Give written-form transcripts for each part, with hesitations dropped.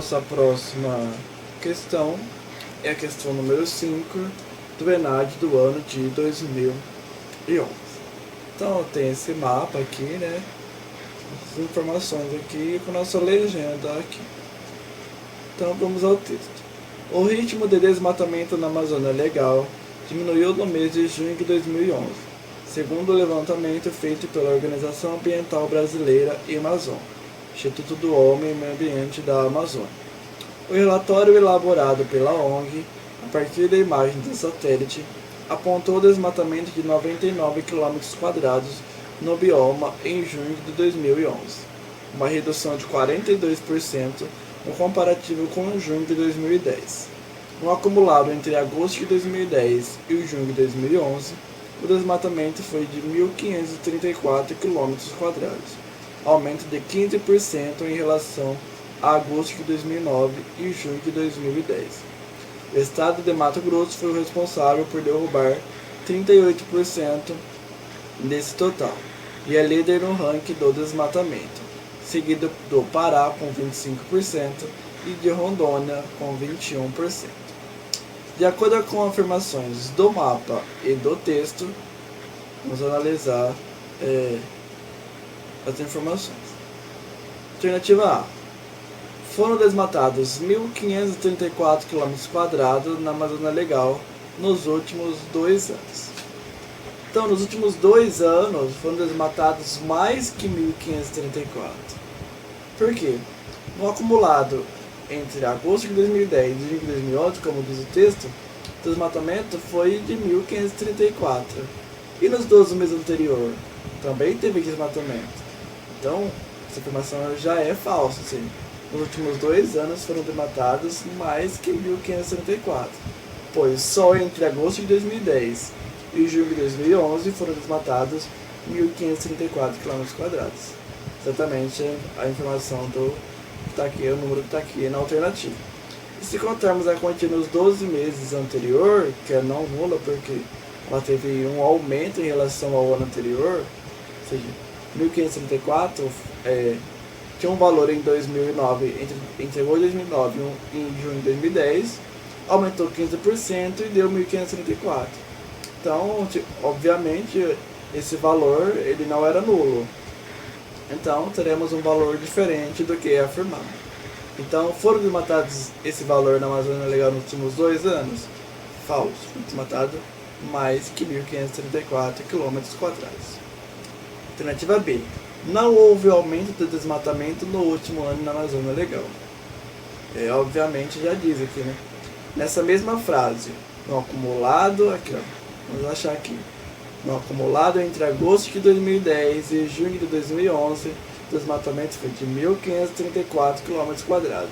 Nossa próxima questão é a questão número 5 do ENAD do ano de 2011. Então tem esse mapa aqui, né? As informações aqui com nossa legenda aqui. Então vamos ao texto. O ritmo de desmatamento na Amazônia Legal diminuiu no mês de junho de 2011, segundo o levantamento feito pela Organização Ambiental Brasileira Amazon, Instituto do Homem e Meio Ambiente da Amazônia. O relatório elaborado pela ONG, a partir da imagem do satélite, apontou o desmatamento de 99 km² no bioma em junho de 2011, uma redução de 42% no comparativo com junho de 2010. No acumulado entre agosto de 2010 e junho de 2011, o desmatamento foi de 1.534 km², aumento de 15% em relação a agosto de 2009 e junho de 2010. O estado de Mato Grosso foi o responsável por derrubar 38% desse total e é líder no ranking do desmatamento, seguido do Pará com 25% e de Rondônia com 21%. De acordo com afirmações do mapa e do texto, vamos analisar as informações. Alternativa A. Foram desmatados 1.534 km² na Amazônia Legal nos últimos 2 anos. Então, nos últimos 2 anos, foram desmatados mais que 1.534. Por quê? No acumulado entre agosto de 2010 e junho de 2011, como diz o texto, o desmatamento foi de 1.534. E nos 12 meses anteriores, também teve desmatamento. Então, essa afirmação já é falsa, sim. Nos últimos 2 anos foram desmatados mais que 1.534, pois só entre agosto de 2010 e junho de 2011 foram desmatados 1.534 km². Exatamente a informação do que está aqui, o número que está aqui na alternativa. E se contarmos a quantia nos 12 meses anterior, que é não nula porque ela teve um aumento em relação ao ano anterior, ou seja, 1.534 tinha um valor em 2009, entre agosto de 2009 e junho de 2010, aumentou 15% e deu 1.534. Então, obviamente, esse valor ele não era nulo. Então, teremos um valor diferente do que é afirmado. Então, foram desmatados esse valor na Amazônia Legal nos últimos 2 anos? Falso. Foi desmatado mais que 1.534 km². Alternativa B. Não houve aumento do desmatamento no último ano na Amazônia Legal. Obviamente já diz aqui, né? Nessa mesma frase, no acumulado, aqui ó, vamos achar aqui. No acumulado entre agosto de 2010 e junho de 2011, o desmatamento foi de 1.534 km².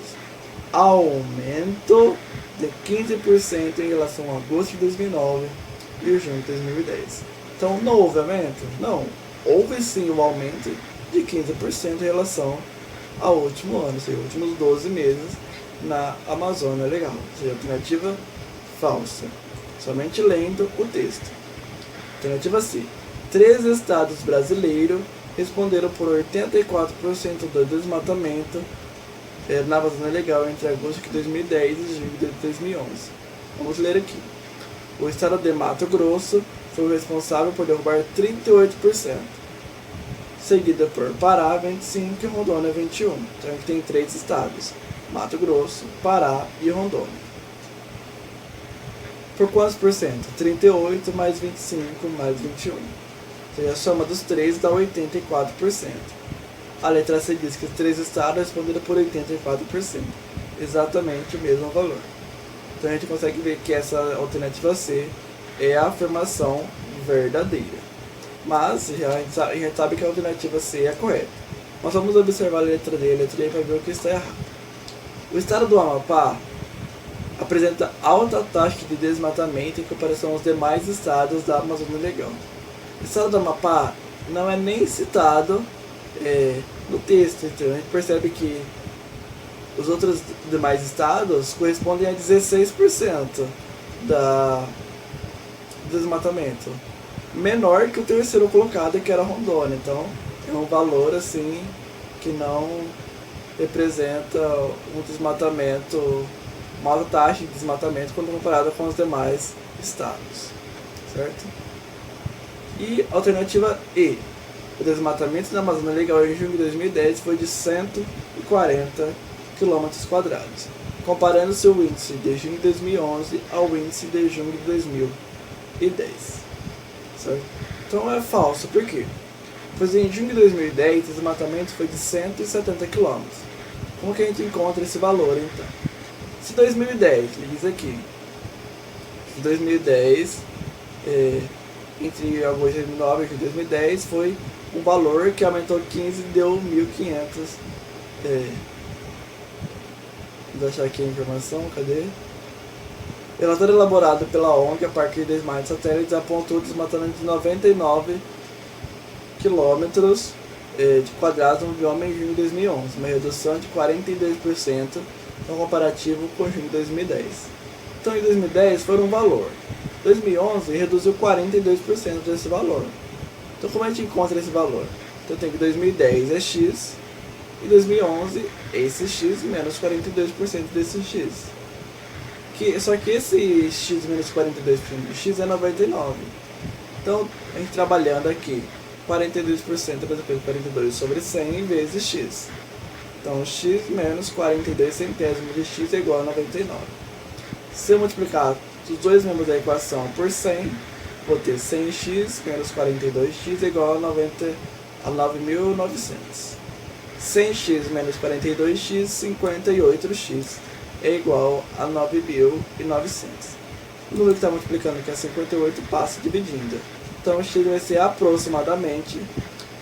Aumento de 15% em relação a agosto de 2009 e junho de 2010. Então não houve aumento? Não. Houve sim um aumento de 15% em relação ao último ano, ou seja, últimos 12 meses na Amazônia Legal. Ou seja, alternativa falsa. Somente lendo o texto. Alternativa C. 3 estados brasileiros responderam por 84% do desmatamento na Amazônia Legal entre agosto de 2010 e junho de 2011. Vamos ler aqui. O estado de Mato Grosso foi o responsável por derrubar 38%, seguida por Pará 25% e Rondônia 21%. Então aqui tem 3 estados, Mato Grosso, Pará e Rondônia. Por quantos por cento? 38 mais 25 mais 21. Ou seja, a soma dos 3 dá 84%. A letra C diz que os 3 estados responderam por 84%. Exatamente o mesmo valor. Então a gente consegue ver que essa alternativa C é a afirmação verdadeira. Mas a gente sabe que a alternativa C é a correta. Nós vamos observar a letra D e a letra E para ver o que está errado. O estado do Amapá apresenta alta taxa de desmatamento em comparação aos demais estados da Amazônia Legal. O estado do Amapá não é nem citado no texto, então a gente percebe que os outros demais estados correspondem a 16% do desmatamento, menor que o terceiro colocado, que era Rondônia. Então é um valor assim que não representa um desmatamento, uma alta taxa de desmatamento quando comparada com os demais estados, certo? E alternativa E, o desmatamento da Amazônia Legal em junho de 2010 foi de 140 km², comparando-se o índice de junho de 2011 ao índice de junho de 2010. Certo? Então é falso, por quê? Pois em junho de 2010 o desmatamento foi de 170 km. Como que a gente encontra esse valor então? Se 2010, ele diz aqui, 2010, entre agosto de 2009 e 2010 foi um valor que aumentou 15 e deu 1.500. Vou achar aqui a informação, cadê? Relatório elaborado pela ONG a partir de imagens de satélites apontou o desmatamento de 99 km de quadrados no bioma em junho de 2011, uma redução de 42% no comparativo com junho de 2010. Então em 2010 foi um valor, 2011 reduziu 42% desse valor. Então como a gente encontra esse valor? Então tem que 2010 é X e 2011 é esse X menos 42% desse X. Só que esse X menos 42% do X é 99. Então a gente trabalhando aqui, 42% é a mesma coisa 42 sobre 100 vezes X. Então X menos 42 centésimos de X é igual a 99. Se eu multiplicar os dois membros da equação por 100, vou ter 100x menos 42x é igual a 9.900. 100x menos 42x, 58x é igual a 9.900. O número que está multiplicando aqui é 58, passa dividindo. Então o x vai ser aproximadamente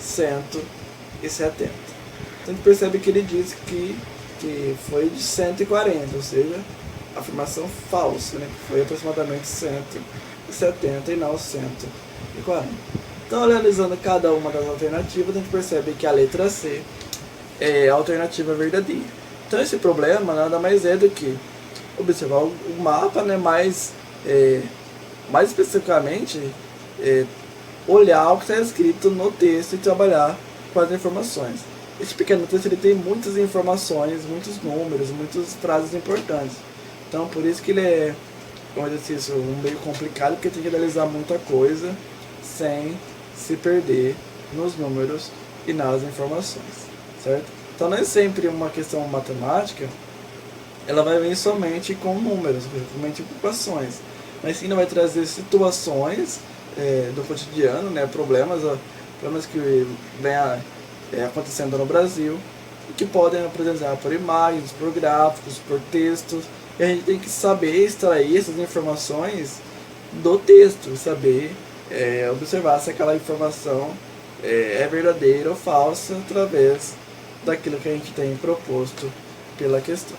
170. Então a gente percebe que ele diz que foi de 140, ou seja, afirmação falsa, né? Que foi aproximadamente 170 e não 140. Então, analisando cada uma das alternativas, a gente percebe que a letra C é a alternativa verdadeira. Então, esse problema nada mais é do que observar o mapa, né? Mais especificamente, olhar o que está escrito no texto e trabalhar com as informações. Esse pequeno texto ele tem muitas informações, muitos números, muitas frases importantes. Então, por isso que ele é um exercício meio complicado, porque tem que analisar muita coisa sem se perder nos números e nas informações, certo? Então, não é sempre uma questão matemática, ela vai vir somente com números, somente com equações, mas sim ela vai trazer situações do cotidiano, né, problemas que vêm acontecendo no Brasil, que podem apresentar por imagens, por gráficos, por textos, e a gente tem que saber extrair essas informações do texto, saber observar se aquela informação é verdadeira ou falsa através daquilo que a gente tem proposto pela questão.